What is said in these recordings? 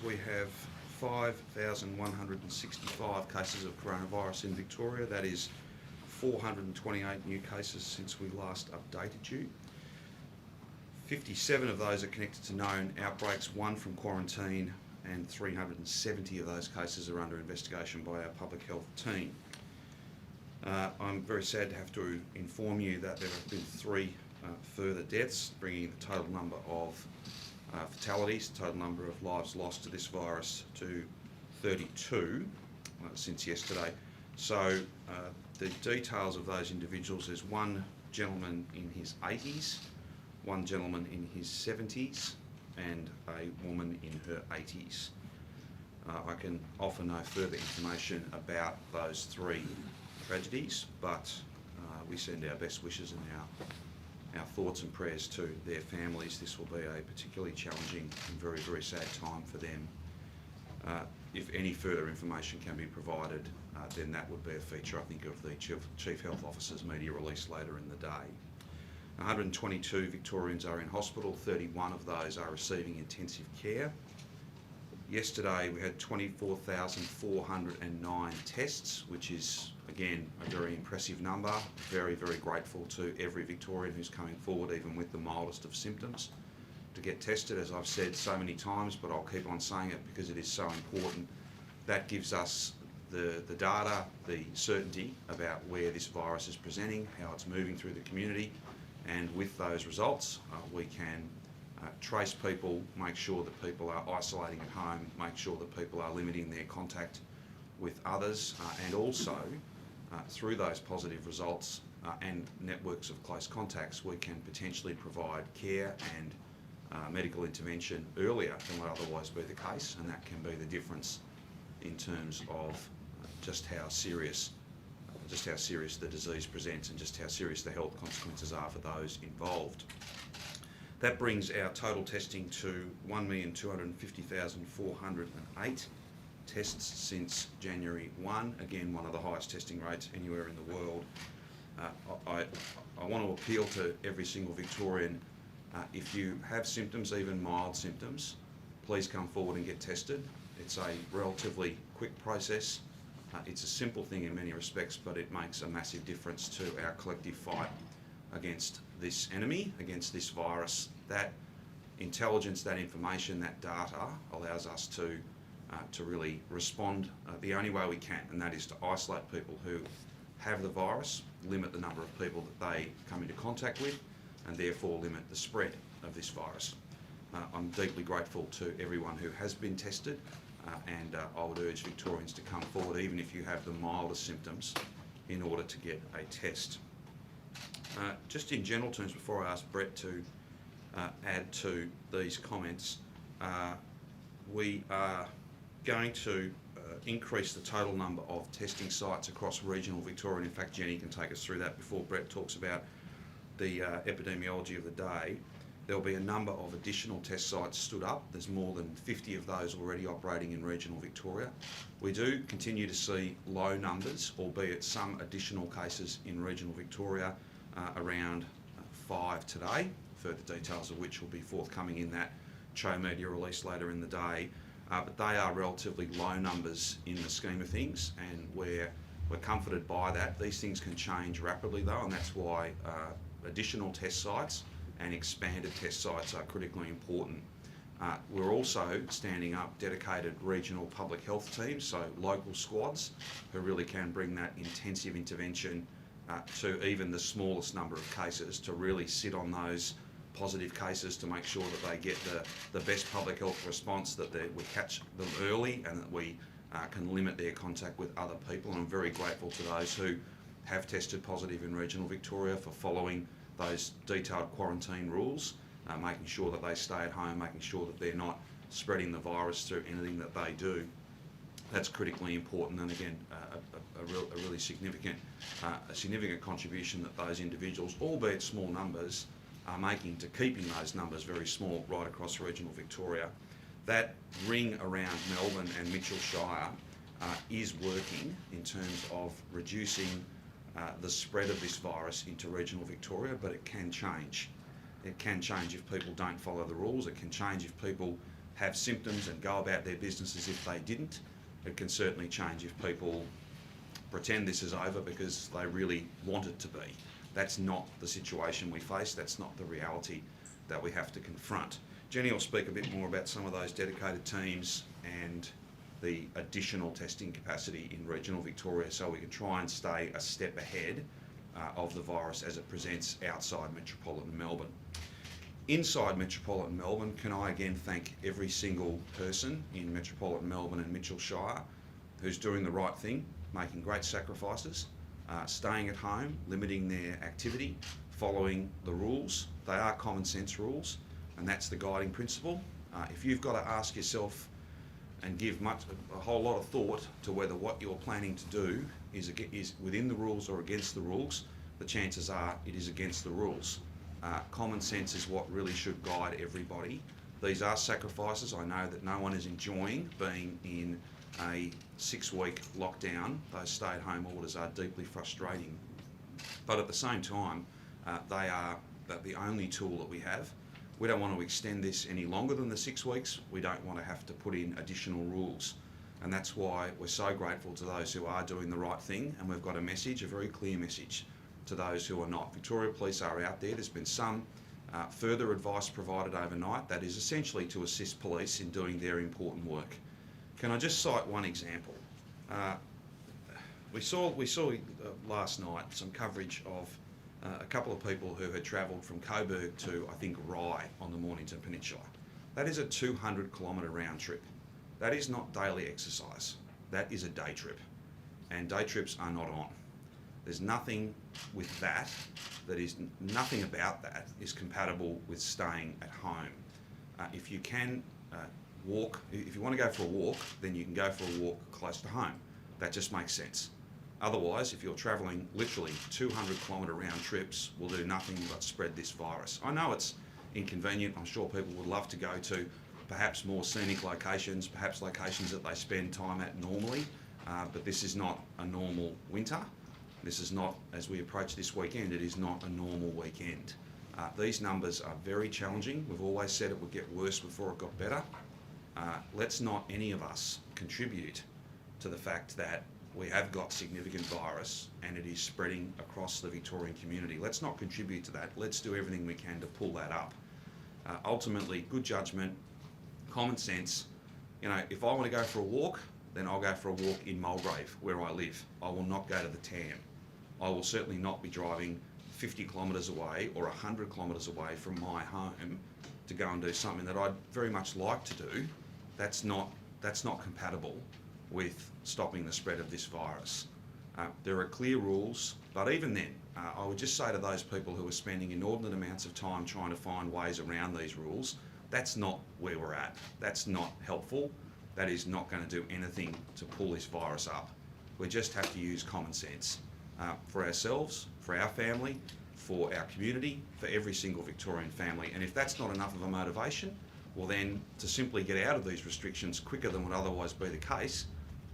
we have 5,165 cases of coronavirus in Victoria. That is 428 new cases since we last updated you. 57 of those are connected to known outbreaks, 1 from quarantine, and 370 of those cases are under investigation by our public health team. I'm very sad to have to inform you that there have been 3 further deaths, bringing the total number of fatalities, the total number of lives lost to this virus to 32 since yesterday. So the details of those individuals: there's one gentleman in his 80s, one gentleman in his 70s, and a woman in her 80s. I can offer no further information about those 3 tragedies, but we send our best wishes and our thoughts and prayers to their families. This will be a particularly challenging and very, very sad time for them. If any further information can be provided, then that would be a feature, I think, of the Chief Health Officer's media release later in the day. 122 Victorians are in hospital, 31 of those are receiving intensive care. Yesterday we had 24,409 tests, which is, again, a very impressive number. Very, very grateful to every Victorian who's coming forward, even with the mildest of symptoms, to get tested. As I've said so many times, but I'll keep on saying it because it is so important. That gives us the data, the certainty about where this virus is presenting, how it's moving through the community, and with those results we can trace people, make sure that people are isolating at home, make sure that people are limiting their contact with others, and also through those positive results and networks of close contacts, we can potentially provide care and medical intervention earlier than would otherwise be the case, and that can be the difference in terms of just how serious the disease presents and just how serious the health consequences are for those involved. That brings our total testing to 1,250,408 tests since January 1. Again, one of the highest testing rates anywhere in the world. I want to appeal to every single Victorian, if you have symptoms, even mild symptoms, please come forward and get tested. It's a relatively quick process. It's a simple thing in many respects, but it makes a massive difference to our collective fight against this enemy, against this virus. That intelligence, that information, that data allows us to really respond the only way we can, and that is to isolate people who have the virus, limit the number of people that they come into contact with, and therefore limit the spread of this virus. I'm deeply grateful to everyone who has been tested, and I would urge Victorians to come forward, even if you have the mildest symptoms, in order to get a test. Just in general terms, before I ask Brett to add to these comments, we are going to increase the total number of testing sites across regional Victoria. And in fact, Jenny can take us through that before Brett talks about the epidemiology of the day. There'll be a number of additional test sites stood up. There's more than 50 of those already operating in regional Victoria. We do continue to see low numbers, albeit some additional cases in regional Victoria, around 5 today, further details of which will be forthcoming in that CHO media release later in the day. But they are relatively low numbers in the scheme of things, and we're comforted by that. These things can change rapidly though, and that's why additional test sites and expanded test sites are critically important. We're also standing up dedicated regional public health teams, so local squads who really can bring that intensive intervention to even the smallest number of cases, to really sit on those positive cases to make sure that they get the best public health response, that we catch them early and that we can limit their contact with other people. And I'm very grateful to those who have tested positive in regional Victoria for following those detailed quarantine rules, making sure that they stay at home, making sure that they're not spreading the virus through anything that they do. That's critically important, and again, a really significant contribution that those individuals, albeit small numbers, are making to keeping those numbers very small right across regional Victoria. That ring around Melbourne and Mitchell Shire is working in terms of reducing the spread of this virus into regional Victoria, but it can change. It can change if people don't follow the rules. It can change if people have symptoms and go about their business as if they didn't. It can certainly change if people pretend this is over because they really want it to be. That's not the situation we face. That's not the reality that we have to confront. Jenny will speak a bit more about some of those dedicated teams and the additional testing capacity in regional Victoria, so we can try and stay a step ahead of the virus as it presents outside metropolitan Melbourne. Inside metropolitan Melbourne, can I again thank every single person in metropolitan Melbourne and Mitchell Shire who's doing the right thing, making great sacrifices, staying at home, limiting their activity, following the rules. They are common sense rules, and that's the guiding principle. If you've got to ask yourself and give a whole lot of thought to whether what you're planning to do is within the rules or against the rules, the chances are it is against the rules. Common sense is what really should guide everybody. These are sacrifices. I know that no one is enjoying being in a 6-week lockdown. Those stay-at-home orders are deeply frustrating. But at the same time, they are the only tool that we have. We don't want to extend this any longer than the 6 weeks. We don't want to have to put in additional rules. And that's why we're so grateful to those who are doing the right thing, and we've got a message, a very clear message, to those who are not. Victoria Police are out there. There's been some further advice provided overnight that is essentially to assist police in doing their important work. Can I just cite one example? We saw last night some coverage of a couple of people who had travelled from Coburg to, I think, Rye on the Mornington Peninsula. That is a 200-kilometre round trip. That is not daily exercise. That is a day trip. And day trips are not on. There's nothing with that, nothing about that is compatible with staying at home. If you can walk, if you want to go for a walk, then you can go for a walk close to home. That just makes sense. Otherwise, if you're travelling literally 200-kilometre round trips, will do nothing but spread this virus. I know it's inconvenient. I'm sure people would love to go to perhaps more scenic locations, perhaps locations that they spend time at normally, but this is not a normal winter. This is not, as we approach this weekend, it is not a normal weekend. These numbers are very challenging. We've always said it would get worse before it got better. Let's not any of us contribute to the fact that we have got significant virus and it is spreading across the Victorian community. Let's not contribute to that. Let's do everything we can to pull that up. Ultimately, good judgment, common sense. You know, if I want to go for a walk, then I'll go for a walk in Mulgrave, where I live. I will not go to the TAM. I will certainly not be driving 50 kilometres away or 100 kilometres away from my home to go and do something that I'd very much like to do. That's not compatible with stopping the spread of this virus. There are clear rules, but even then, I would just say to those people who are spending inordinate amounts of time trying to find ways around these rules, that's not where we're at. That's not helpful. That is not going to do anything to pull this virus up. We just have to use common sense for ourselves, for our family, for our community, for every single Victorian family. And if that's not enough of a motivation, well then, to simply get out of these restrictions quicker than would otherwise be the case,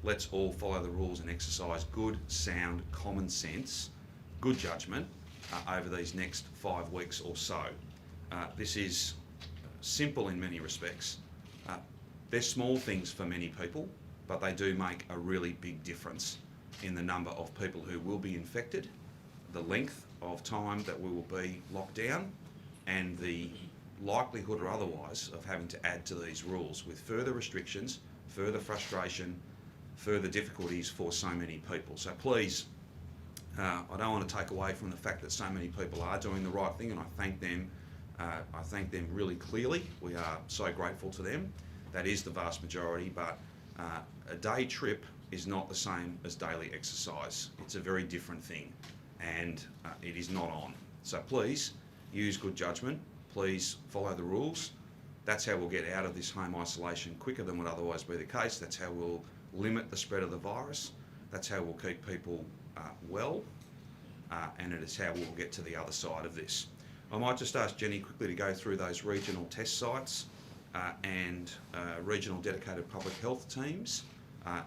let's all follow the rules and exercise good, sound, common sense, good judgment over these next 5 weeks or so. This is simple in many respects. They're small things for many people, but they do make a really big difference in the number of people who will be infected, the length of time that we will be locked down, and the likelihood or otherwise of having to add to these rules with further restrictions, further frustration, further difficulties for so many people. So please, I don't want to take away from the fact that so many people are doing the right thing, and I thank them. I thank them really clearly. We are so grateful to them. That is the vast majority, but a day trip is not the same as daily exercise. It's a very different thing, and it is not on. So please use good judgment. Please follow the rules. That's how we'll get out of this home isolation quicker than would otherwise be the case. That's how we'll limit the spread of the virus. That's how we'll keep people well, and it is how we'll get to the other side of this. I might just ask Jenny quickly to go through those regional test sites and regional dedicated public health teams,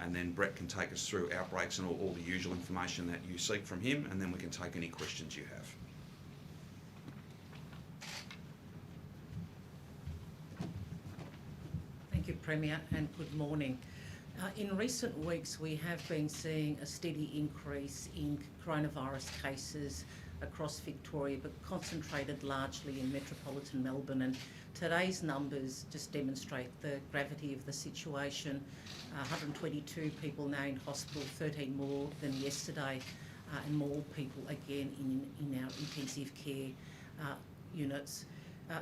and then Brett can take us through outbreaks and all the usual information that you seek from him, and then we can take any questions you have. Premier, and good morning. In recent weeks, we have been seeing a steady increase in coronavirus cases across Victoria, but concentrated largely in metropolitan Melbourne. And today's numbers just demonstrate the gravity of the situation. 122 people now in hospital, 13 more than yesterday, and more people again in our intensive care units.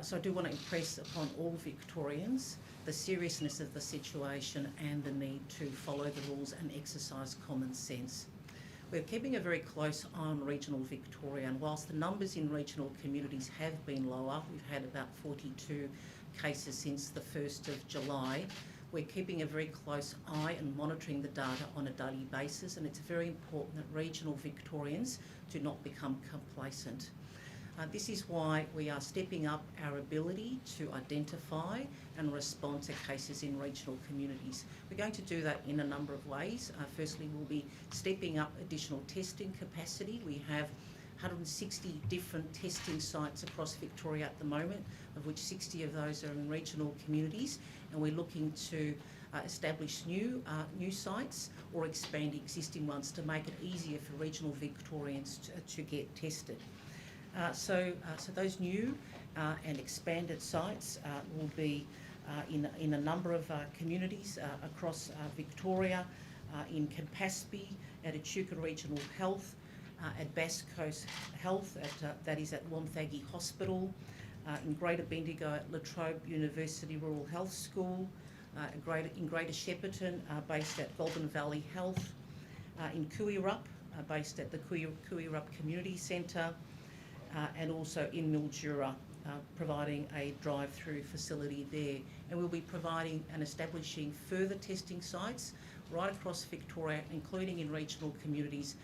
So I do want to impress upon all Victorians the seriousness of the situation and the need to follow the rules and exercise common sense. We're keeping a very close eye on regional Victoria, and whilst the numbers in regional communities have been lower, we've had about 42 cases since the 1st of July, we're keeping a very close eye and monitoring the data on a daily basis, and it's very important that regional Victorians do not become complacent. This is why we are stepping up our ability to identify and respond to cases in regional communities. We're going to do that in a number of ways. Firstly, we'll be stepping up additional testing capacity. We have 160 different testing sites across Victoria at the moment, of which 60 of those are in regional communities, and we're looking to establish new sites or expand existing ones to make it easier for regional Victorians to get tested. So those new and expanded sites will be in a number of communities across Victoria, in Campaspe, at Echuca Regional Health, at Bass Coast Health, that is at Wonthaggi Hospital, in Greater Bendigo at La Trobe University Rural Health School, in Greater Shepparton, based at Golden Valley Health, in Kooyurup, based at the Kooyurup Community Centre, and also in Mildura, providing a drive-through facility there. And we'll be providing and establishing further testing sites right across Victoria, including in regional communities,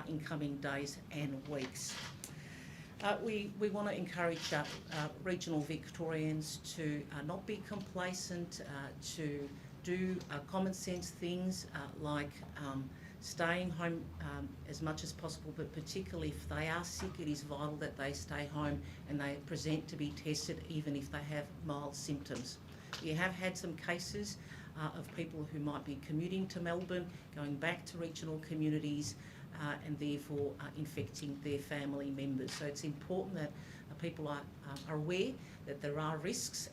in coming days and weeks. We want to encourage regional Victorians to not be complacent, to do common sense things like staying home as much as possible, but particularly if they are sick, it is vital that they stay home and they present to be tested even if they have mild symptoms. We have had some cases of people who might be commuting to Melbourne, going back to regional communities, and therefore infecting their family members. So it's important that people are aware that there are risks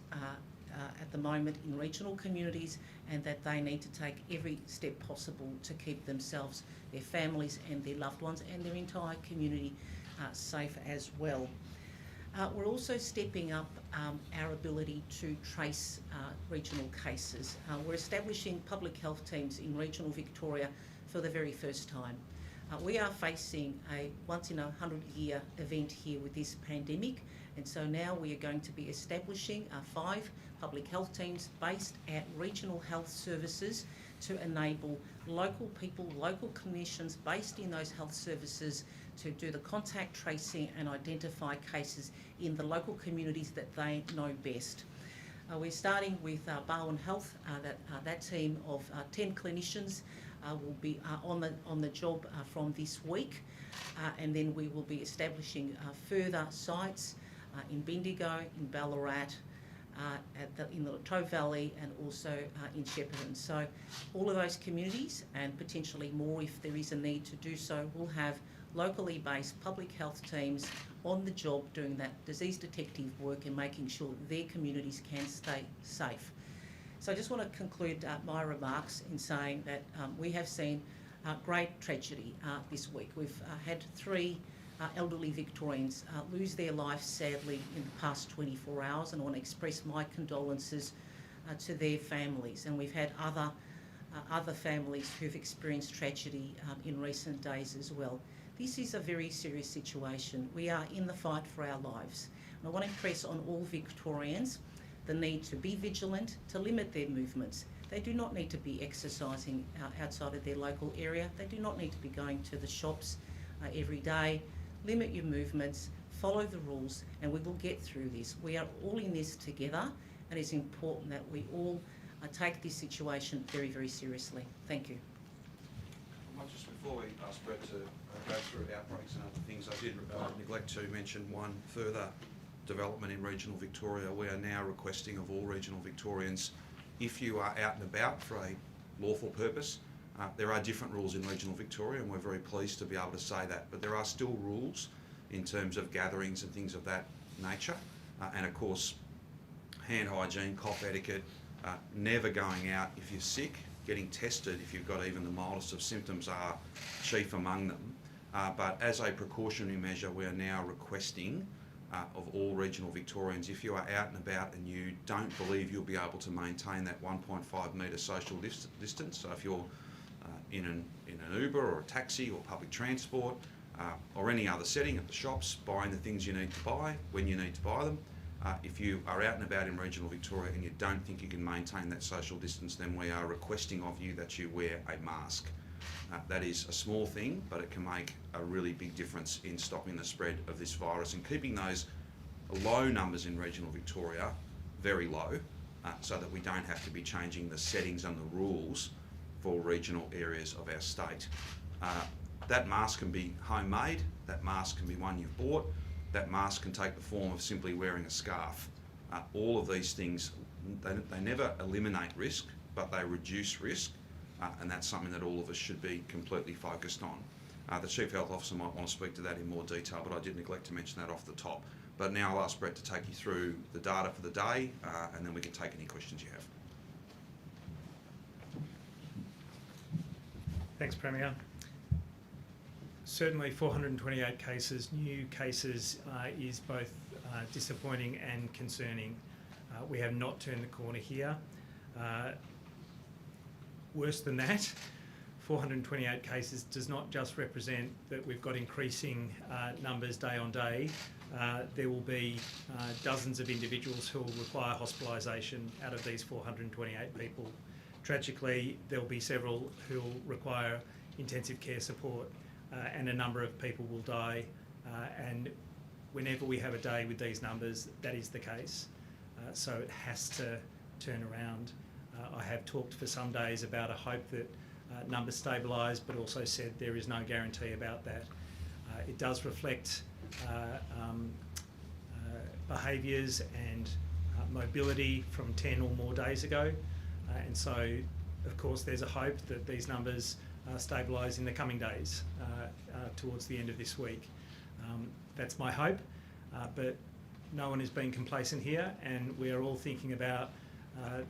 at the moment in regional communities, and that they need to take every step possible to keep themselves, their families and their loved ones and their entire community safe as well. We're also stepping up our ability to trace regional cases. We're establishing public health teams in regional Victoria for the very first time. We are facing a once-in-a-100-year event here with this pandemic, and so now we are going to be establishing 5 public health teams based at regional health services to enable local people, local clinicians based in those health services to do the contact tracing and identify cases in the local communities that they know best. We're starting with Barwon Health. That team of 10 clinicians will be on the job from this week, and then we will be establishing further sites in Bendigo, in Ballarat, in the Latrobe Valley, and also in Shepparton. So all of those communities, and potentially more if there is a need to do so, will have locally based public health teams on the job doing that disease detective work and making sure that their communities can stay safe. So I just want to conclude my remarks in saying that we have seen great tragedy this week. We've had 3 elderly Victorians lose their life sadly in the past 24 hours, and I want to express my condolences to their families. And we've had other families who've experienced tragedy in recent days as well. This is a very serious situation. We are in the fight for our lives. And I want to impress on all Victorians the need to be vigilant, to limit their movements. They do not need to be exercising outside of their local area. They do not need to be going to the shops every day. Limit your movements, follow the rules, and we will get through this. We are all in this together, and it's important that we all take this situation very, very seriously. Thank you. Just before we ask Brett to go through outbreaks and other things, I did neglect to mention one further development in regional Victoria. We are now requesting of all regional Victorians if you are out and about for a lawful purpose, there are different rules in regional Victoria, and we're very pleased to be able to say that. But there are still rules in terms of gatherings and things of that nature. And of course, hand hygiene, cough etiquette, never going out if you're sick, getting tested if you've got even the mildest of symptoms are chief among them. But as a precautionary measure, we are now requesting of all regional Victorians, if you are out and about and you don't believe you'll be able to maintain that 1.5 metre social distance, so if you're in an Uber or a taxi or public transport or any other setting at the shops, buying the things you need to buy when you need to buy them, if you are out and about in regional Victoria and you don't think you can maintain that social distance, then we are requesting of you that you wear a mask. That is a small thing, but it can make a really big difference in stopping the spread of this virus and keeping those low numbers in regional Victoria very low, so that we don't have to be changing the settings and the rules for regional areas of our state. That mask can be homemade, that mask can be one you've bought, that mask can take the form of simply wearing a scarf. All of these things, they never eliminate risk, but they reduce risk. And that's something that all of us should be completely focused on. The Chief Health Officer might want to speak to that in more detail, but I did neglect to mention that off the top. But now I'll ask Brett to take you through the data for the day, and then we can take any questions you have. Thanks, Premier. Certainly 428 cases, new cases, is both disappointing and concerning. We have not turned the corner here. Worse than that, 428 cases does not just represent that we've got increasing numbers day on day. There will be dozens of individuals who will require hospitalisation out of these 428 people. Tragically, there will be several who will require intensive care support, and a number of people will die. And whenever we have a day with these numbers, that is the case. So it has to turn around. I have talked for some days about a hope that numbers stabilise, but also said there is no guarantee about that. It does reflect behaviours and mobility from 10 or more days ago. And so, of course, there's a hope that these numbers stabilise in the coming days towards the end of this week. That's my hope, but no one is being complacent here, and we are all thinking about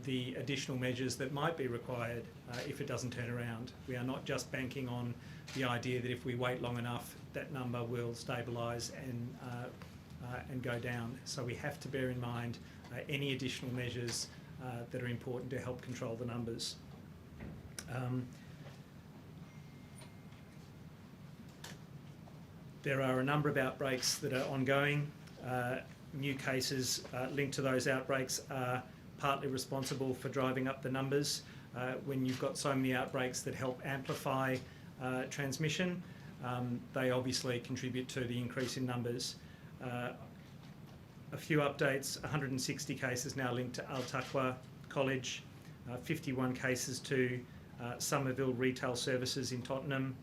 the additional measures that might be required if it doesn't turn around. We are not just banking on the idea that if we wait long enough, that number will stabilise and go down. So we have to bear in mind any additional measures that are important to help control the numbers. There are a number of outbreaks that are ongoing. New cases linked to those outbreaks are partly responsible for driving up the numbers. When you've got so many outbreaks that help amplify transmission, they obviously contribute to the increase in numbers. A few updates: 160 cases now linked to Al Taqwa College, 51 cases to Somerville Retail Services in Tottenham,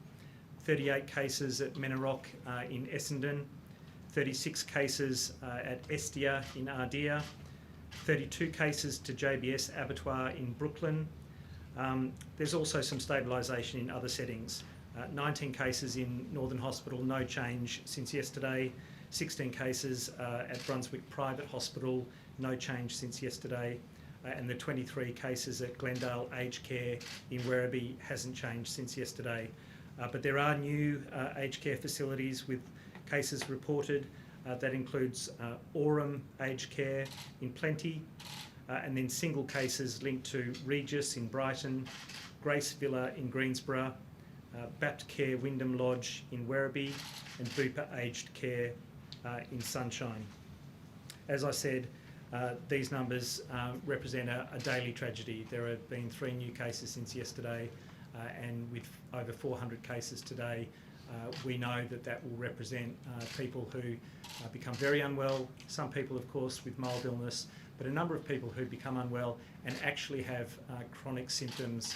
38 cases at Menarok in Essendon, 36 cases at Estia in Ardea, 32 cases to JBS Abattoir in Brooklyn. There's also some stabilisation in other settings. 19 cases in Northern Hospital, no change since yesterday. 16 cases at Brunswick Private Hospital, no change since yesterday. And the 23 cases at Glendale Aged Care in Werribee hasn't changed since yesterday. But there are new aged care facilities with cases reported. That includes Aurum Aged Care in Plenty, and then single cases linked to Regis in Brighton, Grace Villa in Greensborough, Bapt Care Wyndham Lodge in Werribee, and Bupa Aged Care in Sunshine. As I said, these numbers represent a daily tragedy. There have been 3 new cases since yesterday, and with over 400 cases today, we know that that will represent people who become very unwell, some people, of course, with mild illness, but a number of people who become unwell and actually have chronic symptoms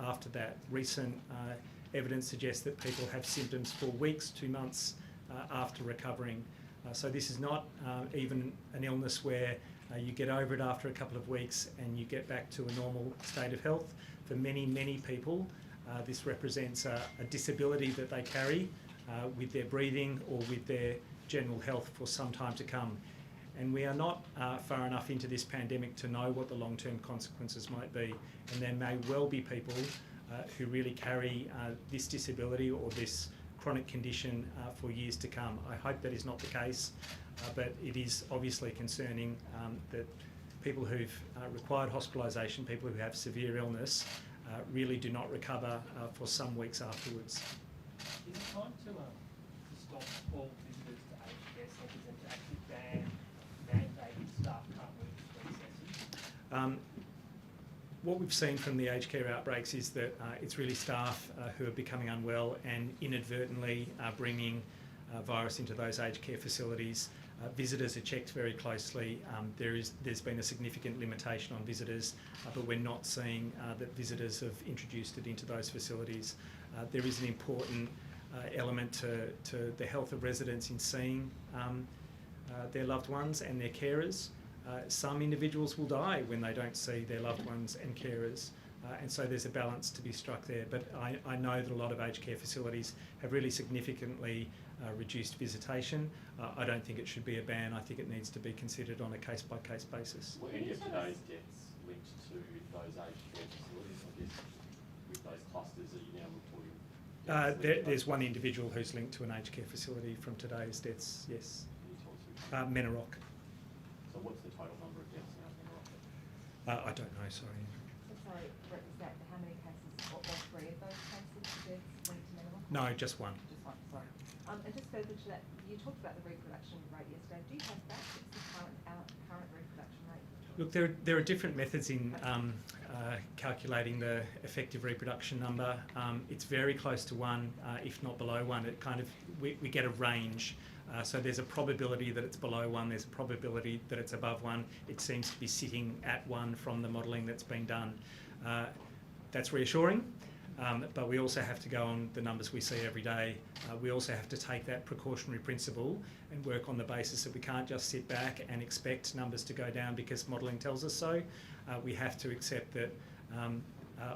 after that. Recent evidence suggests that people have symptoms for weeks, 2 months after recovering. So this is not even an illness where You get over it after a couple of weeks and you get back to a normal state of health. For many, many people, this represents a disability that they carry with their breathing or with their general health for some time to come. And we are not far enough into this pandemic to know what the long-term consequences might be. And there may well be people who really carry this disability or this chronic condition for years to come. I hope that is not the case, but it is obviously concerning that people who've required hospitalisation, people who have severe illness, really do not recover for some weeks afterwards. Is it time to stop all visitors to aged care centres and to actually mandate staff can't move between sessions? What we've seen from the aged care outbreaks is that it's really staff who are becoming unwell and inadvertently bringing virus into those aged care facilities. Visitors are checked very closely. There's been a significant limitation on visitors, but we're not seeing that visitors have introduced it into those facilities. There is an important element to the health of residents in seeing their loved ones and their carers. Some individuals will die when they don't see their loved ones and carers, and so there's a balance to be struck there. But I know that a lot of aged care facilities have really significantly reduced visitation. I don't think it should be a ban. I think it needs to be considered on a case-by-case basis. Were any of today's deaths linked to those aged care facilities, I guess, with those clusters that you now reporting? There's one individual who's linked to an aged care facility from today's deaths, yes. Can you talk to Menarok. So what's the total number of deaths now in Menarok? I don't know, sorry. So sorry, Brett, is that how many cases, or three of those cases, deaths linked to mental? No, just one. Just one, sorry. And just further to that, you talked about the reproduction rate yesterday. Do you have that? What's the current reproduction rate? Look, there are different methods in calculating the effective reproduction number. It's very close to one, if not below one. It kind of we get a range. So there's a probability that it's below one, there's a probability that it's above one. It seems to be sitting at one from the modelling that's been done. That's reassuring, but we also have to go on the numbers we see every day. We also have to take that precautionary principle and work on the basis that we can't just sit back and expect numbers to go down because modelling tells us so. We have to accept that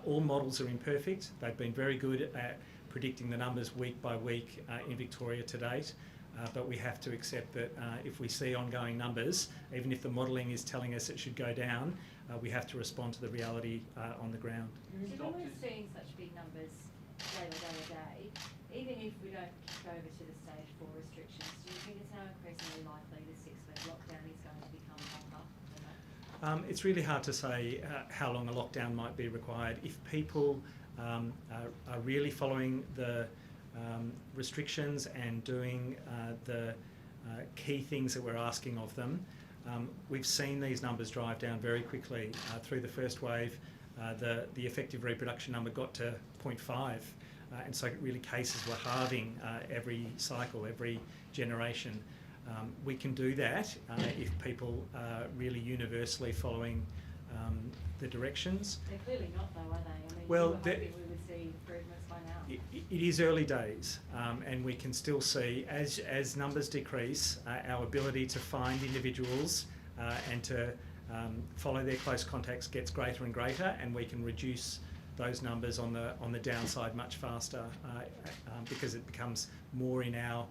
all models are imperfect. They've been very good at predicting the numbers week by week in Victoria to date. But we have to accept that if we see ongoing numbers, even if the modelling is telling us it should go down, we have to respond to the reality on the ground. So when we're seeing such big numbers day by day, even if we don't go over to the stage 4 restrictions, do you think it's now increasingly likely the 6-week lockdown is going to become longer than that? It's really hard to say how long a lockdown might be required. If people are really following the restrictions and doing the key things that we're asking of them, we've seen these numbers drive down very quickly. Through the first wave, the effective reproduction number got to 0.5, and so really cases were halving every cycle, every generation. We can do that if people are really universally following the directions. They're clearly not though, are they? I mean, Well, we were hoping we would see improvements by now. It is early days, and we can still see, as numbers decrease, our ability to find individuals and to follow their close contacts gets greater and greater, and we can reduce those numbers on the downside much faster because it becomes more in our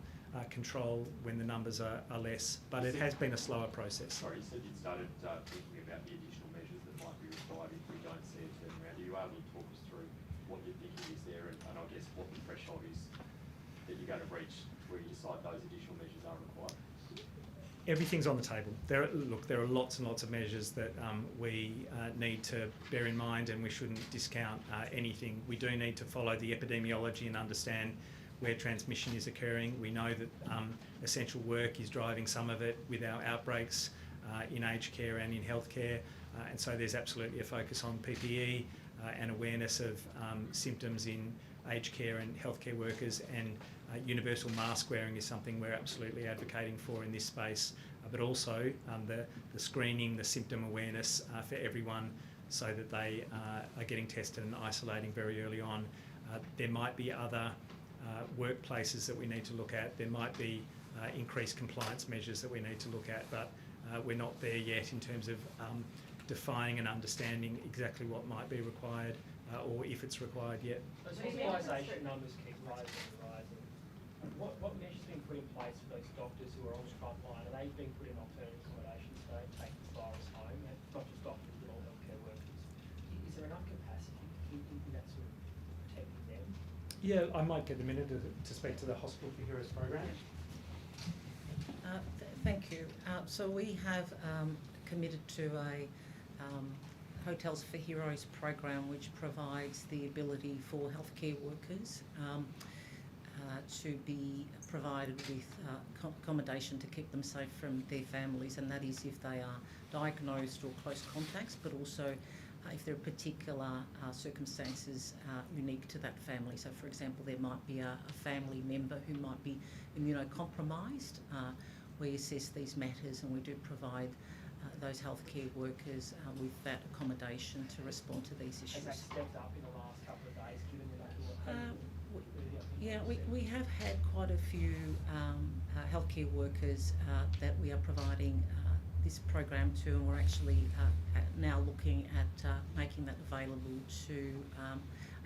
control when the numbers are less. But it has been a slower process. Sorry, you said you'd started thinking about the additional measures that might be required if we don't see a turnaround. Are you able to talk us through what your thinking is there and I guess what the threshold is that you're going to reach where you decide those additional measures are required? Everything's on the table. There are lots and lots of measures that we need to bear in mind, and we shouldn't discount anything. We do need to follow the epidemiology and understand where transmission is occurring. We know that essential work is driving some of it with our outbreaks in aged care and in healthcare, and so there's absolutely a focus on PPE and awareness of symptoms in aged care and healthcare workers, and universal mask wearing is something we're absolutely advocating for in this space, but also the screening, the symptom awareness for everyone so that they are getting tested and isolating very early on. There might be other workplaces that we need to look at. There might be increased compliance measures that we need to look at, but we're not there yet in terms of defining and understanding exactly what might be required or if it's required yet. Those But if we have hospitalisation numbers keep rising and rising. What measures have been put in place for those doctors who are on the front line? Are they being put in alternative accommodation so they don't take this virus home? And not just doctors, but all healthcare workers. Is there enough capacity in that sort of protecting them? Yeah, I might get a minute to speak to the Hospital for Heroes program. Thank you. So we have committed to a Hotels for Heroes program, which provides the ability for healthcare workers to be provided with accommodation to keep them safe from their families, and that is if they are diagnosed or close contacts, but also if there are particular circumstances unique to that family. So, for example, there might be a family member who might be immunocompromised. We assess these matters and we do provide those healthcare workers with that accommodation to respond to these issues. Has that stepped up in the last couple of days, given the number of Yeah, we have had quite a few healthcare workers that we are providing this program to, and we're actually now looking at making that available to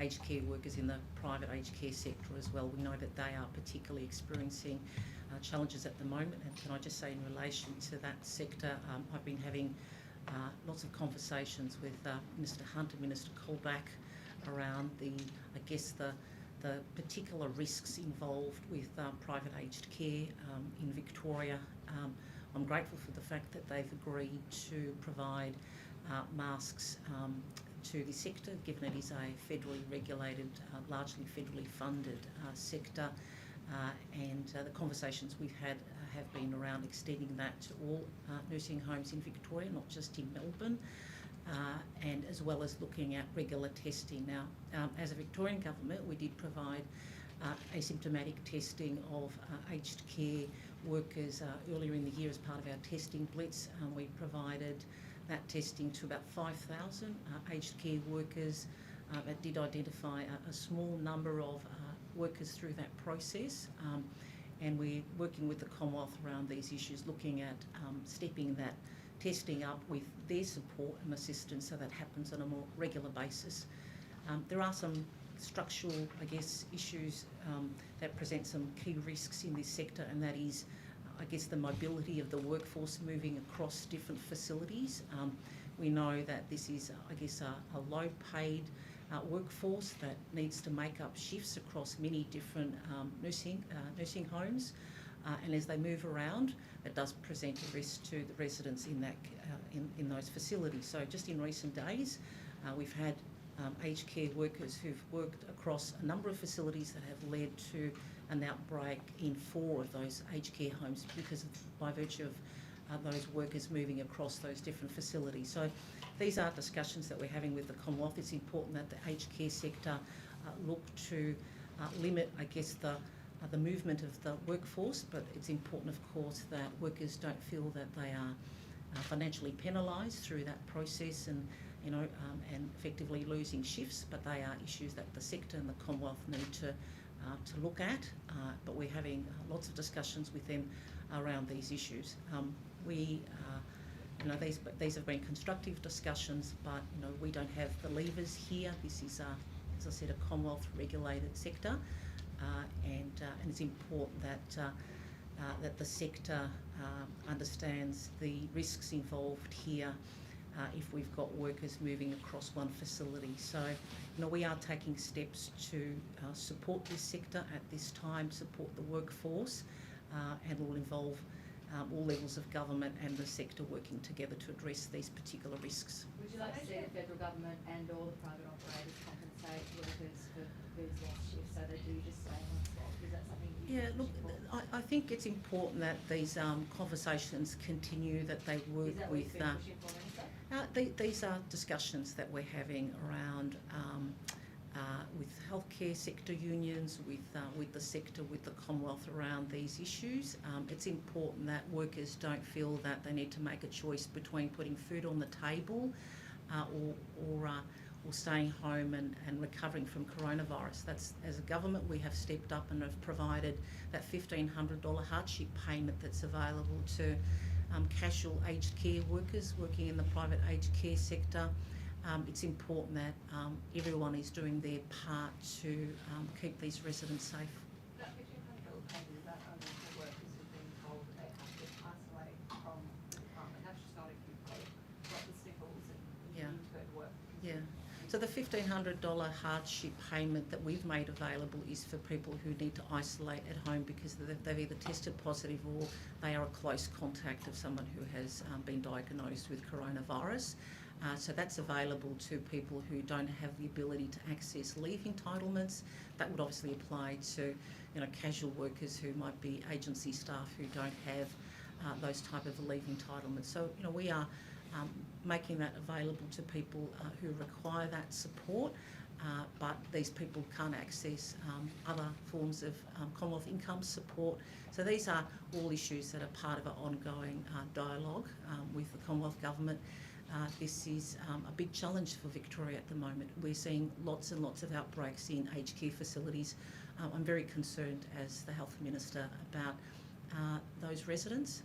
aged care workers in the private aged care sector as well. We know that they are particularly experiencing challenges at the moment, and can I just say in relation to that sector, I've been having lots of conversations with Minister Hunt and Minister Colback around the particular risks involved with private aged care in Victoria. I'm grateful for the fact that they've agreed to provide masks to the sector, given it is a federally regulated, largely federally funded sector. And the conversations we've had have been around extending that to all nursing homes in Victoria, not just in Melbourne. And as well as looking at regular testing. Now, as a Victorian government, we did provide asymptomatic testing of aged care workers earlier in the year as part of our testing blitz. We provided that testing to about 5,000 aged care workers. That did identify a small number of workers through that process. And we're working with the Commonwealth around these issues, looking at stepping that testing up with their support and assistance so that happens on a more regular basis. There are some structural, issues that present some key risks in this sector, and that is, the mobility of the workforce moving across different facilities. We know that this is, a low-paid workforce that needs to make up shifts across many different nursing homes. And as they move around, it does present a risk to the residents in that in those facilities. So just in recent days, we've had aged care workers who've worked across a number of facilities that have led to an outbreak in 4 of those aged care homes by virtue of those workers moving across those different facilities. So these are discussions that we're having with the Commonwealth. It's important that the aged care sector look to limit, the movement of the workforce, but it's important, of course, that workers don't feel that they are financially penalised through that process and effectively losing shifts. But they are issues that the sector and the Commonwealth need to look at. But we're having lots of discussions with them around these issues. These have been constructive discussions, but we don't have the levers here. This is, as I said, a Commonwealth regulated sector. And it's important that the sector understands the risks involved here if we've got workers moving across one facility. So, we are taking steps to support this sector at this time, support the workforce, and will involve all levels of government and the sector working together to address these particular risks. Would you like to see the federal government and all the private operators compensate workers for who's lost shifts so they do just stay on spot? Is that something you I think it's important that these conversations continue, that they work Is that with... what you've been pushing for, Minister? These are discussions that we're having around with healthcare sector unions, with the sector, with the Commonwealth around these issues. It's important that workers don't feel that they need to make a choice between putting food on the table or staying home and recovering from coronavirus. That's, as a government, we have stepped up and have provided that $1,500 hardship payment that's available to casual aged care workers working in the private aged care sector. It's important that everyone is doing their part to keep these residents safe. That $1,500 payment, is that only for workers who've been told that they have to isolate from the department? That's just not if you've got the sniffles and you Yeah. need to go to work. Yeah. So the $1,500 hardship payment that we've made available is for people who need to isolate at home because they've either tested positive or they are a close contact of someone who has been diagnosed with coronavirus. So that's available to people who don't have the ability to access leave entitlements. That would obviously apply to, casual workers who might be agency staff who don't have those type of leave entitlements. So, we are making that available to people who require that support, but these people can't access other forms of Commonwealth income support. So these are all issues that are part of our ongoing dialogue with the Commonwealth Government. This is a big challenge for Victoria at the moment. We're seeing lots and lots of outbreaks in aged care facilities. I'm very concerned as the Health Minister about those residents.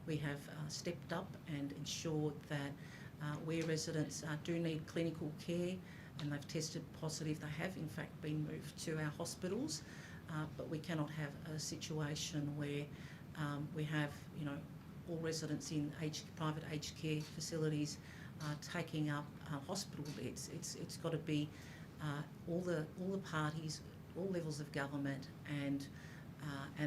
We have stepped up and ensured that where residents do need clinical care and they've tested positive, they have in fact been moved to our hospitals, but we cannot have a situation where we have, all residents in private aged care facilities taking up hospital beds. It's got to be all the parties, all levels of government and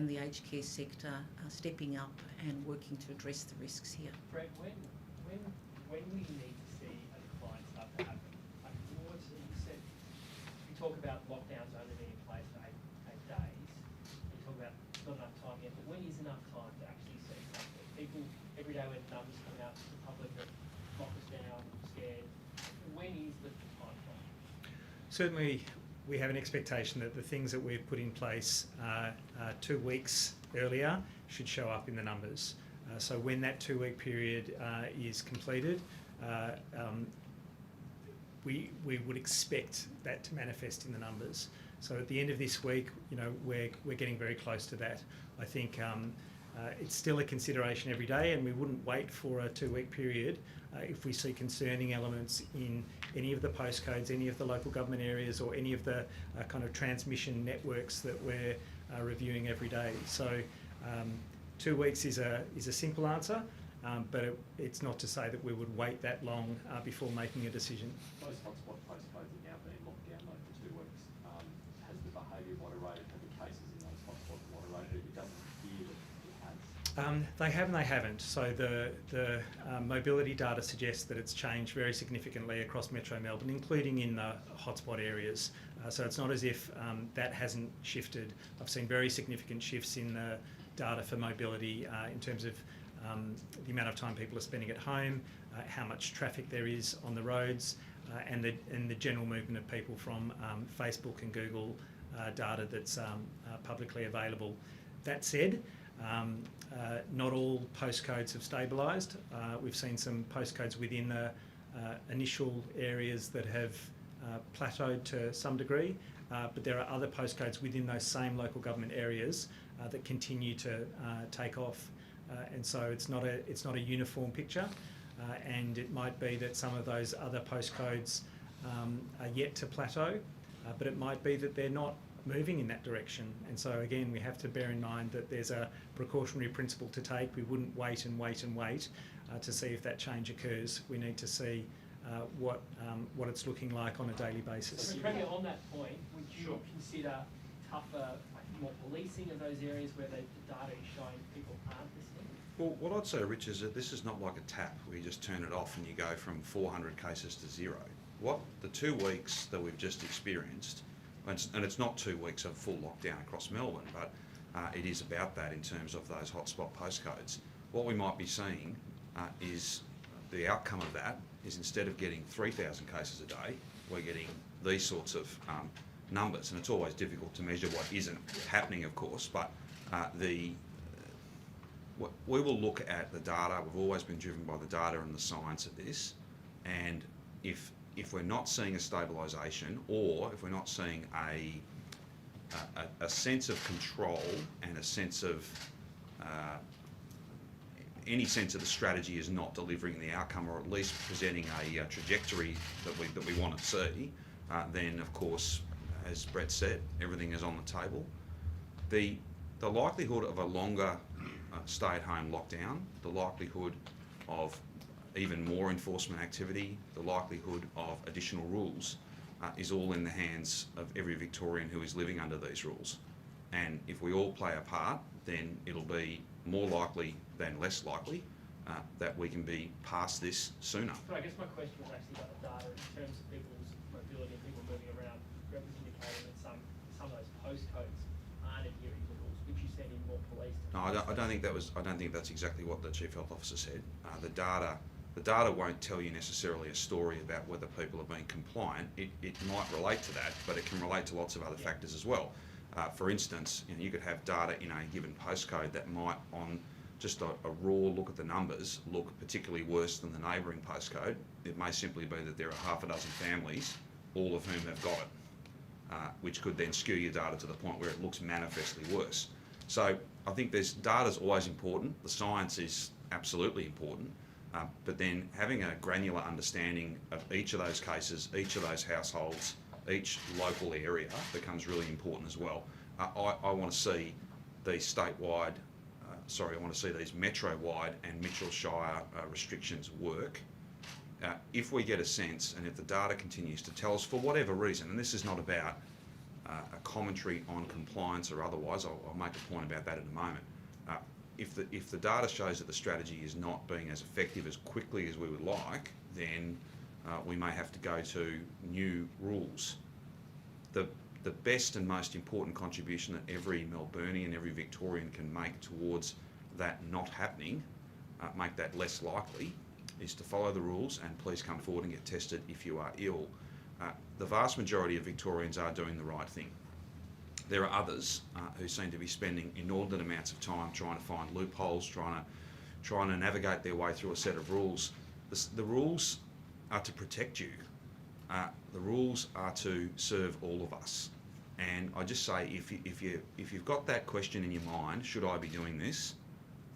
the aged care sector stepping up and working to address the risks here. Brett, when we need to see a decline start to happen, like you said, you talk about lockdowns only being in place for eight days. You talk about not enough time yet, but when is enough time to actually see something? People every day when numbers come out to the public that lock us down, scared. When is the time frame? Certainly, we have an expectation that the things that we've put in place 2 weeks earlier should show up in the numbers. So when that 2-week period is completed, we would expect that to manifest in the numbers. So at the end of this week, we're getting very close to that. I think it's still a consideration every day, and we wouldn't wait for a 2-week period if we see concerning elements in any of the postcodes, any of the local government areas, or any of the kind of transmission networks that we're reviewing every day. So 2 weeks is a simple answer, but it's not to say that we would wait that long before making a decision. Those hotspot postcodes are now being locked down though for 2 weeks. Has the behaviour moderated? Have the cases in those hotspots moderated? It doesn't appear that it has. They have and they haven't. So the mobility data suggests that it's changed very significantly across Metro Melbourne, including in the hotspot areas. So it's not as if that hasn't shifted. I've seen very significant shifts in the data for mobility in terms of the amount of time people are spending at home, how much traffic there is on the roads, and the general movement of people from Facebook and Google data that's publicly available. That said, not all postcodes have stabilised. We've seen some postcodes within the initial areas that have plateaued to some degree, but there are other postcodes within those same local government areas that continue to take off, and so it's not a uniform picture, and it might be that some of those other postcodes are yet to plateau, but it might be that they're not moving in that direction. And so again, we have to bear in mind that there's a precautionary principle to take. We wouldn't wait and wait and wait to see if that change occurs. We need to see what it's looking like on a daily basis. So Premier, on that point, would you consider tougher, more policing of those areas where the data is showing people aren't listening? Well, what I'd say, Rich, is that this is not like a tap where you just turn it off and you go from 400 cases to 0. What the 2 weeks that we've just experienced, and it's not 2 weeks of full lockdown across Melbourne, but it is about that in terms of those hotspot postcodes. What we might be seeing is the outcome of that is instead of getting 3,000 cases a day, we're getting these sorts of numbers, and it's always difficult to measure what isn't happening, of course, but we will look at the data. We've always been driven by the data and the science of this, and if we're not seeing a stabilisation, or if we're not seeing a sense of control and a sense of any sense of the strategy is not delivering the outcome, or at least presenting a trajectory that we want to see, then of course, as Brett said, everything is on the table. The likelihood of a longer stay-at-home lockdown, the likelihood of even more enforcement activity, the likelihood of additional rules is all in the hands of every Victorian who is living under these rules. And if we all play a part, then it'll be more likely than less likely that we can be past this sooner. But I guess my question was actually about the data in terms of people's mobility and people moving around. Greg was indicating that some of those postcodes aren't adhering to rules, which you send in more police. No, I don't think that's exactly what the Chief Health Officer said. The data won't tell you necessarily a story about whether people are being compliant. It might relate to that, but it can relate to lots of other factors as well. For instance, you could have data in a given postcode that might, on just a raw look at the numbers, look particularly worse than the neighbouring postcode. It may simply be that there are half a dozen families, all of whom have got it, which could then skew your data to the point where it looks manifestly worse. So I think data's always important. The science is absolutely important. But then having a granular understanding of each of those cases, each of those households, each local area becomes really important as well. I want to see these statewide, I want to see these metro-wide and Mitchell Shire restrictions work. If we get a sense, and if the data continues to tell us for whatever reason, and this is not about a commentary on compliance or otherwise, I'll make a point about that in a moment. If the data shows that the strategy is not being as effective as quickly as we would like, then we may have to go to new rules. The best and most important contribution that every Melburnian, every Victorian can make towards that not happening, make that less likely, is to follow the rules and please come forward and get tested if you are ill. The vast majority of Victorians are doing the right thing. There are others who seem to be spending inordinate amounts of time trying to find loopholes, trying to navigate their way through a set of rules. The rules are to protect you. The rules are to serve all of us. And I just say, if you've got that question in your mind, should I be doing this?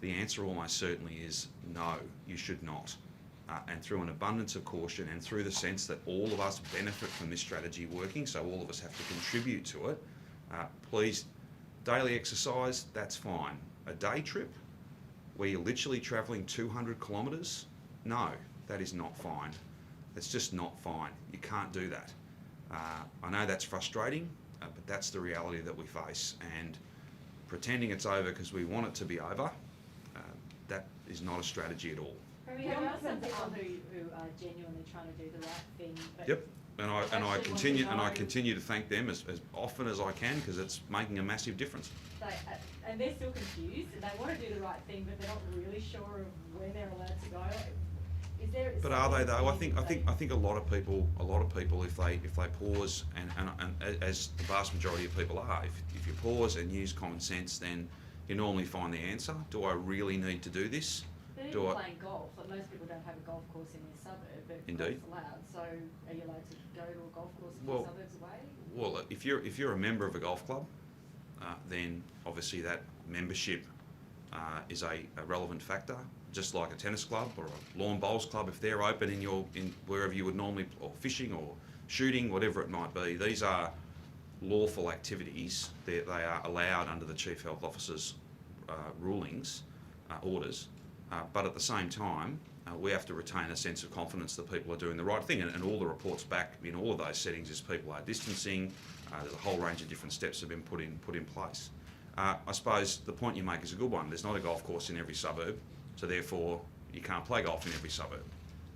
The answer almost certainly is no, you should not. And through an abundance of caution and through the sense that all of us benefit from this strategy working, so all of us have to contribute to it, please, daily exercise, that's fine. A day trip where you're literally travelling 200 kilometres, no, that is not fine. It's just not fine. You can't do that. I know that's frustrating, but that's the reality that we face. And pretending it's over because we want it to be over, that is not a strategy at all. There are some people who are genuinely trying to do the right thing. But Yep. And I actually continue want to know- continue to thank them as often as I can, because it's making a massive difference. and they're still confused and they want to do the right thing, but they're not really sure of where they're allowed to go. Is there? But are they though? I think a lot of people, if they pause and as the vast majority of people are, if you pause and use common sense, then you normally find the answer. Do I really need to do this? But even playing golf, like most people don't have a golf course in their suburb, but Indeed. golf's allowed. So are you allowed to go to a golf course a Well- few suburbs away? Well, if you're a member of a golf club, then obviously that membership is a relevant factor. Just like a tennis club or a lawn bowls club, if they're open in wherever you would normally, or fishing or shooting, whatever it might be, these are lawful activities. They are allowed under the Chief Health Officer's rulings, orders, but at the same time, we have to retain a sense of confidence that people are doing the right thing, and all the reports back in all of those settings is people are distancing. There's a whole range of different steps that have been put in place. I suppose the point you make is a good one. There's not a golf course in every suburb, so therefore you can't play golf in every suburb.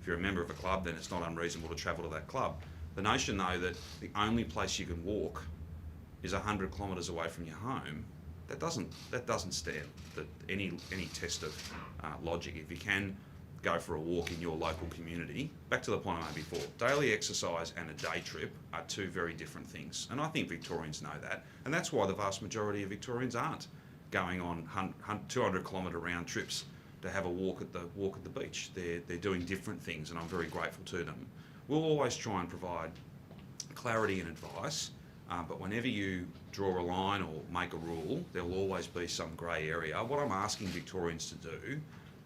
If you're a member of a club, then it's not unreasonable to travel to that club. The notion, though, that the only place you can walk is 100 kilometres away from your home, that doesn't stand any test of logic. If you can go for a walk in your local community, back to the point I made before, daily exercise and a day trip are two very different things, and I think Victorians know that, and that's why the vast majority of Victorians aren't going on 200 kilometre round trips to have a walk at the beach. They're doing different things, and I'm very grateful to them. We'll always try and provide clarity and advice, but whenever you draw a line or make a rule, there will always be some grey area. What I'm asking Victorians to do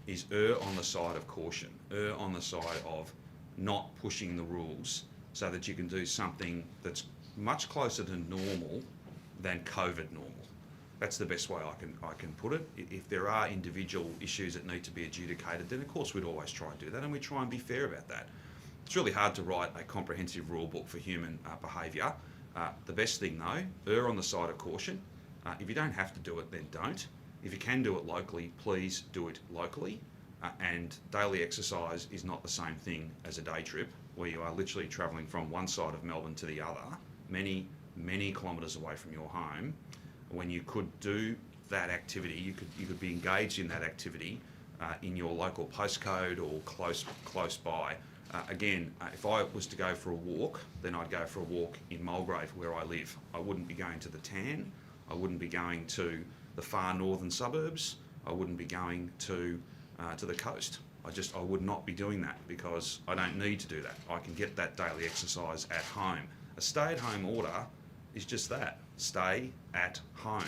is err on the side of caution, err on the side of not pushing the rules so that you can do something that's much closer to normal than COVID normal. That's the best way I can put it. If there are individual issues that need to be adjudicated, then of course we'd always try and do that, and we try and be fair about that. It's really hard to write a comprehensive rule book for human behaviour. The best thing though, err on the side of caution. If you don't have to do it, then don't. If you can do it locally, please do it locally. And daily exercise is not the same thing as a day trip, where you are literally travelling from one side of Melbourne to the other, many, many kilometres away from your home. When you could do that activity, you could be engaged in that activity in your local postcode or close by. Again, if I was to go for a walk, then I'd go for a walk in Mulgrave, where I live. I wouldn't be going to the Tan. I wouldn't be going to the far northern suburbs. I wouldn't be going to the coast. I would not be doing that because I don't need to do that. I can get that daily exercise at home. A stay-at-home order is just that, stay at home.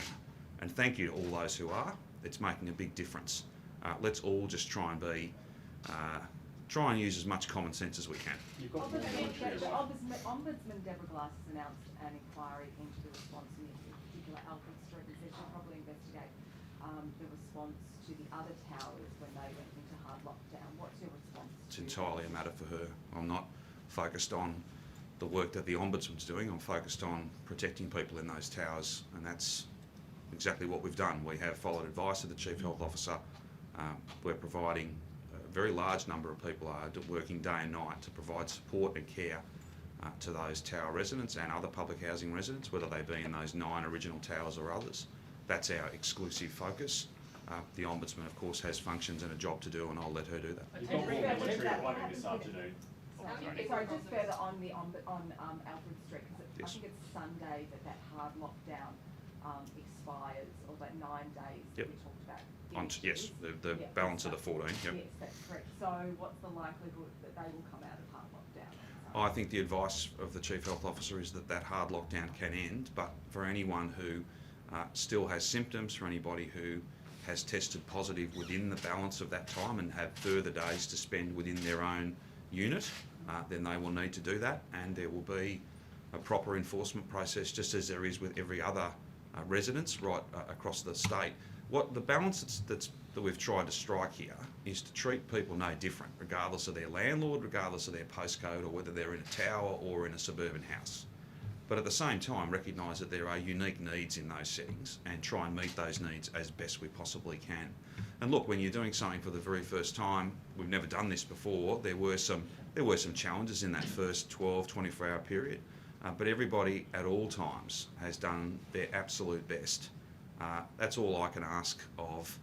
And thank you to all those who are. It's making a big difference. Let's all just try and use as much common sense as we can. You've got more military around. Ombudsman Deborah Glass has announced an inquiry into the response in particular Alfred Street, and said she'll probably investigate the response to the other towers when they went into hard lockdown. What's your response? It's entirely a matter for her. I'm not focused on the work that the Ombudsman's doing. I'm focused on protecting people in those towers, and that's exactly what we've done. We have followed advice of the Chief Health Officer. We're providing a very large number of people are working day and night to provide support and care to those tower residents and other public housing residents, whether they be in those 9 original towers or others. That's our exclusive focus. The Ombudsman, of course, has functions and a job to do, and I'll let her do that. You've got more military arriving this afternoon. Sorry, just further on Alfred Street, because I Yes. think it's Sunday that hard lockdown expires, or that 9 days Yep. we talked about. Yes, the Yeah, balance of the that's 14. Yep. Yes, that's correct. So what's the likelihood that they will come out of hard lockdown? I think the advice of the Chief Health Officer is that hard lockdown can end, but for anyone who still has symptoms, for anybody who has tested positive within the balance of that time and have further days to spend within their own unit, then they will need to do that, and there will be a proper enforcement process, just as there is with every other residence right across the state. What the balance that we've tried to strike here is to treat people no different, regardless of their landlord, regardless of their postcode, or whether they're in a tower or in a suburban house. But at the same time, recognise that there are unique needs in those settings and try and meet those needs as best we possibly can. And look, when you're doing something for the very first time, we've never done this before, there were some challenges in that first 12, 24-hour period. But everybody at all times has done their absolute best. That's all I can ask of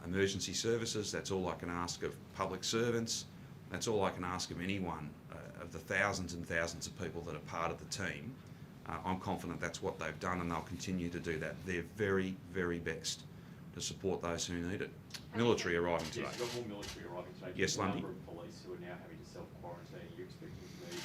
emergency services, that's all I can ask of public servants, that's all I can ask of anyone, of the thousands and thousands of people that are part of the team. I'm confident that's what they've done, and they'll continue to do that. Their very, very best to support those who need it. Military arriving today. Yes, you've got more military arriving today. Yes, The Lundy. number of police who are now having to self-quarantine, are you expecting to need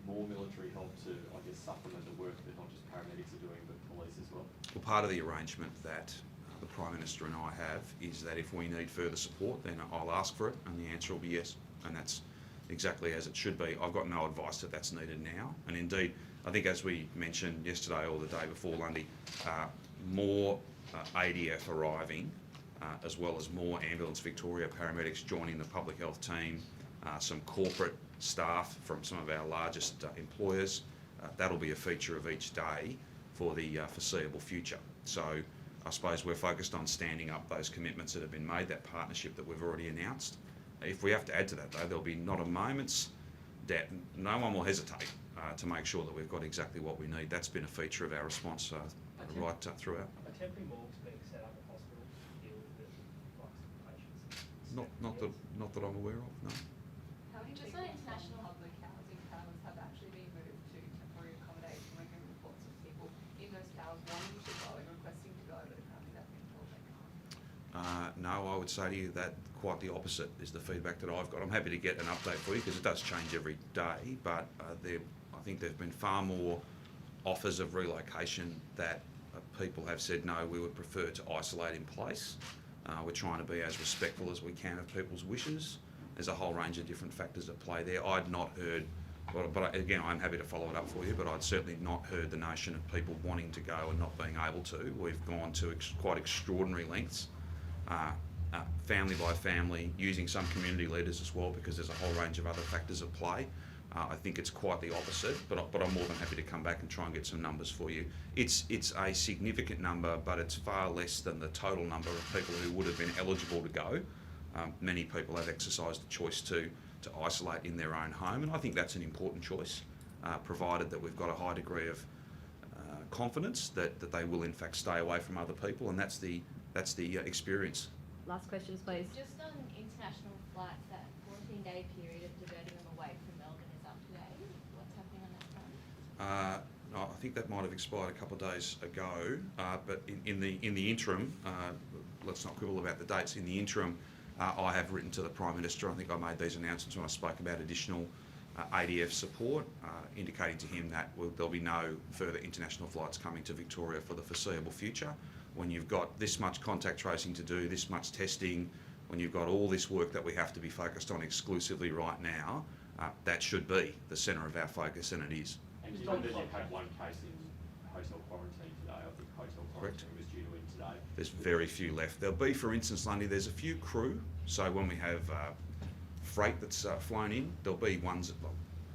more military help to, I guess, supplement the work that not just paramedics are doing, but police as well? Well, part of the arrangement that the Prime Minister and I have is that if we need further support, then I'll ask for it, and the answer will be yes. And that's exactly as it should be. I've got no advice that that's needed now. And indeed, I think as we mentioned yesterday or the day before, Lundy, more ADF arriving, as well as more Ambulance Victoria paramedics joining the public health team, some corporate staff from some of our largest employers. That'll be a feature of each day for the foreseeable future. So I suppose we're focused on standing up those commitments that have been made, that partnership that we've already announced. If we have to add to that, though, there'll be not a moment's doubt. No one will hesitate to make sure that we've got exactly what we need. That's been a feature of our response right throughout. A temporary morgue's being set up at hospitals to deal with the influx of patients. Not that I'm aware of, no. How many Just people on from international- public housing towers have actually been moved to temporary accommodation? We're hearing reports of people in those towers wanting to go and requesting to go, but apparently they've been told they can't. No, I would say to you that quite the opposite is the feedback that I've got. I'm happy to get an update for you because it does change every day, but I think there have been far more offers of relocation that people have said, no, we would prefer to isolate in place. We're trying to be as respectful as we can of people's wishes. There's a whole range of different factors at play there. I'd not heard, but again, I'm happy to follow it up for you, but I'd certainly not heard the notion of people wanting to go and not being able to. We've gone to quite extraordinary lengths, family by family, using some community leaders as well, because there's a whole range of other factors at play. I think it's quite the opposite, but I'm more than happy to come back and try and get some numbers for you. It's a significant number, but it's far less than the total number of people who would have been eligible to go. Many people have exercised the choice to isolate in their own home, and I think that's an important choice, provided that we've got a high degree of confidence that they will in fact stay away from other people, and that's the experience. Last questions, please. Just on international flights, that 14-day period of diverting them away from Melbourne is up today. What's happening on that front? No, I think that might have expired a couple of days ago, but in the interim, let's not quibble about the dates. In the interim, I have written to the Prime Minister. I think I made these announcements when I spoke about additional ADF support, indicating to him that there'll be no further international flights coming to Victoria for the foreseeable future. When you've got this much contact tracing to do, this much testing, when you've got all this work that we have to be focused on exclusively right now, that should be the centre of our focus, and it is. And given that you've had one case in hotel quarantine today, I think hotel Correct. quarantine was due to end today. There's very few left. There'll be, for instance, Lundy, there's a few crew. So when we have freight that's flown in, there'll be ones,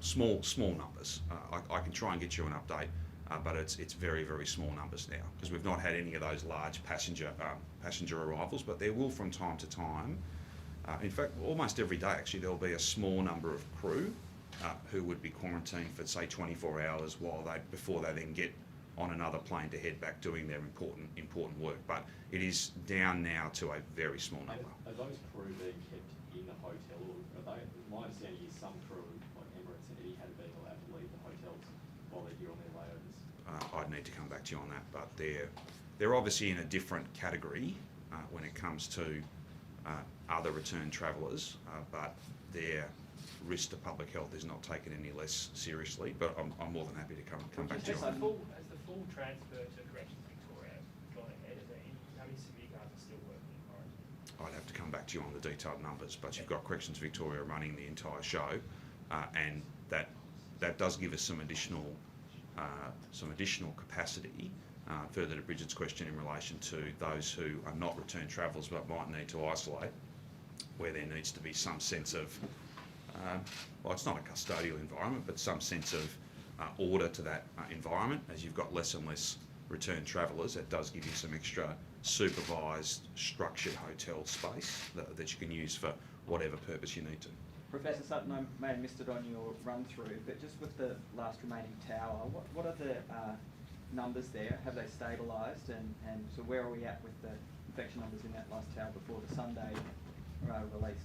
small numbers. I can try and get you an update, but it's very, very small numbers now, because we've not had any of those large passenger arrivals, but there will from time to time. In fact, almost every day actually, there'll be a small number of crew who would be quarantined for, say, 24 hours before they then get on another plane to head back doing their important work. But it is down now to a very small number. Are those crew being kept in the hotel, or are they? My understanding is some crew, like Emirates and Etihad, being allowed to leave the hotels while they're here on their layovers. I'd need to come back to you on that, but they're obviously in a different category when it comes to other return travellers, but their risk to public health is not taken any less seriously. But I'm more than happy to come back to you on that. Has the full transfer to Corrections Victoria gone ahead? How many severe guards are still working in quarantine? I'd have to come back to you on the detailed numbers, but you've got Corrections Victoria running the entire show, and that does give us some additional capacity. Further to Bridget's question in relation to those who are not returned travellers but might need to isolate, where there needs to be some sense of, well, it's not a custodial environment, but some sense of order to that environment. As you've got less and less returned travellers, it does give you some extra supervised, structured hotel space that you can use for whatever purpose you need to. Professor Sutton, I may have missed it on your run through, but just with the last remaining tower, what are the numbers there? Have they stabilised, and so where are we at with the infection numbers in that last tower before the Sunday release?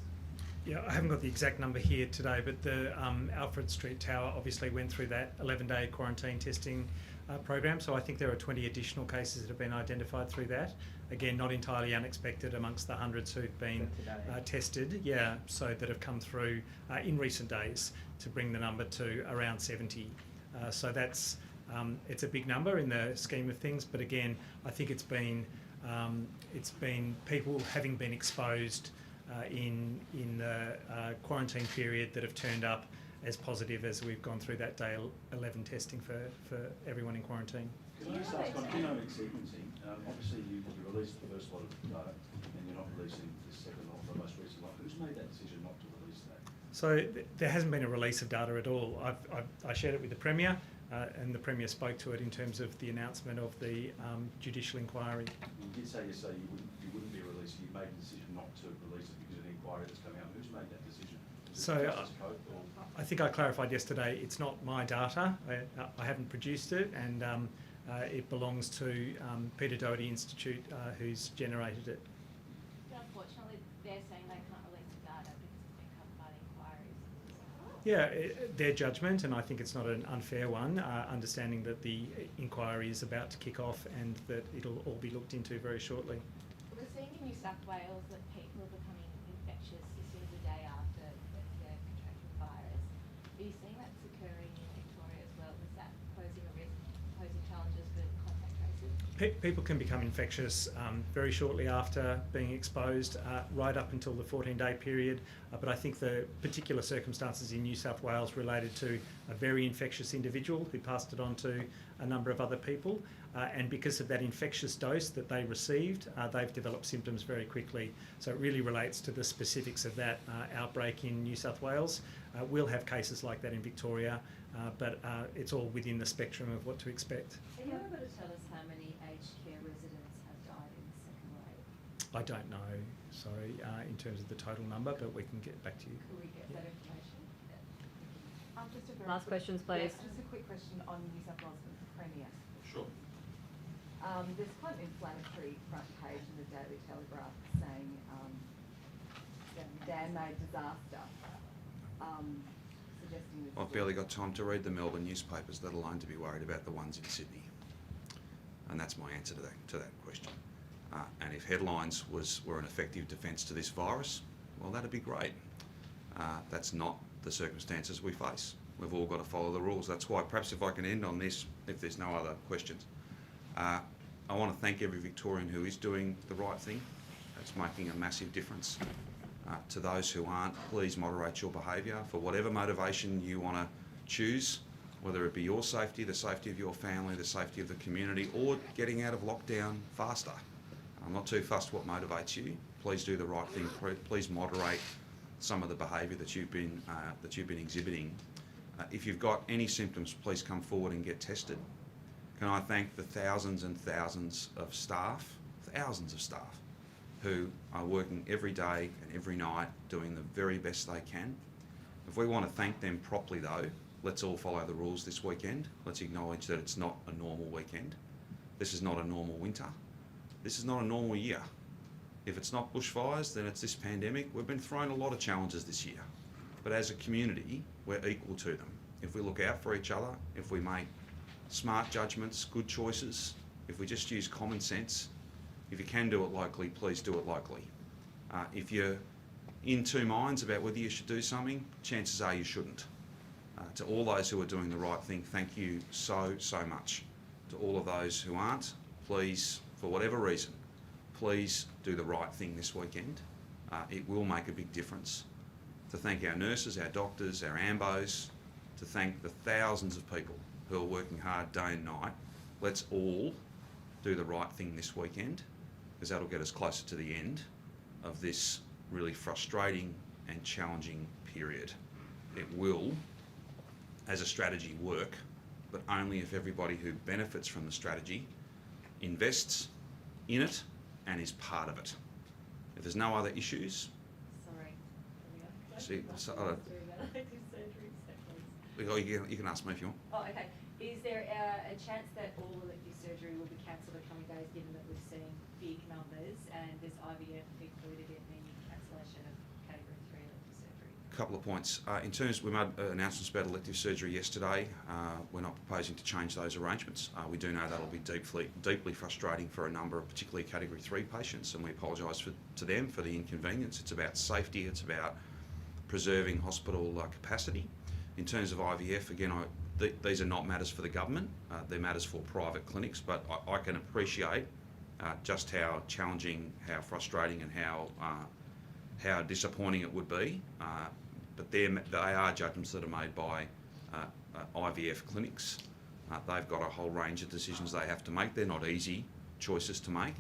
Yeah, I haven't got the exact number here today, but the Alfred Street Tower obviously went through that 11-day quarantine testing program, so I think there are 20 additional cases that have been identified through that. Again, not entirely unexpected amongst the hundreds who've been tested, so that have come through in recent days to bring the number to around 70. So that's it's a big number in the scheme of things, but again, I think it's been people having been exposed in the quarantine period that have turned up as positive as we've gone through that day 11 testing for everyone in quarantine. Can I just ask on genomic sequencing? Obviously, you released the first lot of data, and you're not releasing the second or the most recent one. Who's made that decision not to release that? So there hasn't been a release of data at all. I shared it with the Premier, and the Premier spoke to it in terms of the announcement of the judicial inquiry. You did say yesterday you wouldn't be releasing. You made the decision not to release it because of the inquiry that's coming out. Who's made that decision? Is it Justice Cope or? I think I clarified yesterday, it's not my data. I haven't produced it, and it belongs to Peter Doherty Institute, who's generated it. But unfortunately, they're saying they can't release the data because it's been covered by the inquiries. Yeah, their judgment, and I think it's not an unfair one, understanding that the inquiry is about to kick off and that it'll all be looked into very shortly. We're seeing in New South Wales that people are becoming infectious as soon as the day after they're contracting the virus. Are you seeing that's occurring in Victoria as well? Is that posing challenges for contact tracing? People can become infectious very shortly after being exposed, right up until the 14-day period. But I think the particular circumstances in New South Wales related to a very infectious individual who passed it on to a number of other people. And because of that infectious dose that they received, they've developed symptoms very quickly. So it really relates to the specifics of that outbreak in New South Wales. We'll have cases like that in Victoria, but it's all within the spectrum of what to expect. Are you able to tell us how many aged care residents have died in the second wave? I don't know, sorry, in terms of the total number, but we can get back to you. Could we get that information? Just a very Last quick- questions, please. Yes, just a quick question on New South Wales Premier. Sure. There's quite an inflammatory front page in the Daily Telegraph saying man-made disaster, suggesting that... I've barely got time to read the Melbourne newspapers, let alone to be worried about the ones in Sydney. And that's my answer to that question. And if headlines were an effective defence to this virus, well, that'd be great. That's not the circumstances we face. We've all got to follow the rules. That's why, perhaps if I can end on this, if there's no other questions, I want to thank every Victorian who is doing the right thing. It's making a massive difference. To those who aren't, please moderate your behaviour for whatever motivation you want to choose, whether it be your safety, the safety of your family, the safety of the community, or getting out of lockdown faster. I'm not too fussed what motivates you. Please do the right thing. Please moderate some of the behaviour that you've been exhibiting. If you've got any symptoms, please come forward and get tested. Can I thank the thousands and thousands of staff, who are working every day and every night doing the very best they can. If we want to thank them properly though, let's all follow the rules this weekend. Let's acknowledge that it's not a normal weekend. This is not a normal winter. This is not a normal year. If it's not bushfires, then it's this pandemic. We've been thrown a lot of challenges this year. But as a community, we're equal to them. If we look out for each other, if we make smart judgments, good choices, if we just use common sense, if you can do it locally, please do it locally. If you're in two minds about whether you should do something, chances are you shouldn't. To all those who are doing the right thing, thank you so much. To all of those who aren't, please, for whatever reason, please do the right thing this weekend. It will make a big difference. To thank our nurses, our doctors, our AMBOs, to thank the thousands of people who are working hard day and night. Let's all do the right thing this weekend, because that'll get us closer to the end of this really frustrating and challenging period. It will, as a strategy, work, but only if everybody who benefits from the strategy invests in it and is part of it. If there's no other issues, Sorry. you can ask me if you want. Oh, okay. Is there a chance that all elective surgery will be cancelled the coming days, given that we've seen big numbers and is IVF included in the cancellation of Category 3 elective surgery? A couple of points. In terms, we made announcements about elective surgery yesterday. We're not proposing to change those arrangements. We do know that'll be deeply frustrating for a number of particularly Category 3 patients, and we apologise to them for the inconvenience. It's about safety, it's about preserving hospital capacity. In terms of IVF, again, these are not matters for the government, they're matters for private clinics, but I can appreciate just how challenging, how frustrating and how disappointing it would be, but they are judgments that are made by IVF clinics. They've got a whole range of decisions they have to make. They're not easy choices to make.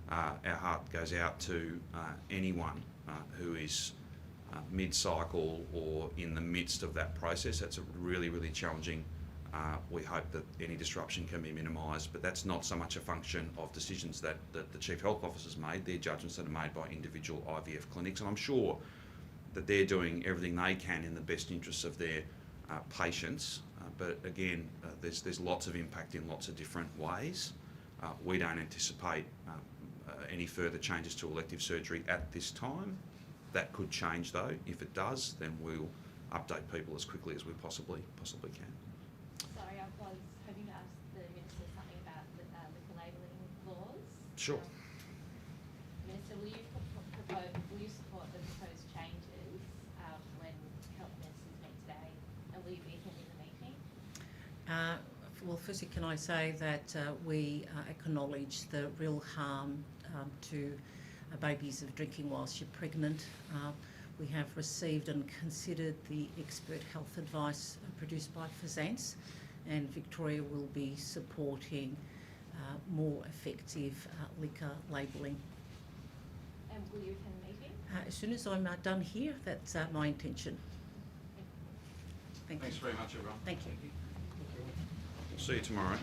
Our heart goes out to anyone who is mid-cycle or in the midst of that process. That's a really challenging. We hope that any disruption can be minimised, but that's not so much a function of decisions that the Chief Health Officer's made. They're judgments that are made by individual IVF clinics, and I'm sure that they're doing everything they can in the best interests of their patients. But again, there's lots of impact in lots of different ways. We don't anticipate any further changes to elective surgery at this time. That could change though. If it does, then we'll update people as quickly as we possibly can. Sorry, I was hoping to ask the Minister something about the labelling laws. Sure. Minister, will you support the proposed changes when health ministers meet today, and will you be attending the meeting? Well, firstly, can I say that we acknowledge the real harm to babies of drinking whilst you're pregnant. We have received and considered the expert health advice produced by FSANS, and Victoria will be supporting more effective liquor labelling. And will you attend the meeting? As soon as I'm done here, that's my intention. Thank Thanks you. very much, everyone. Thank you. See you tomorrow.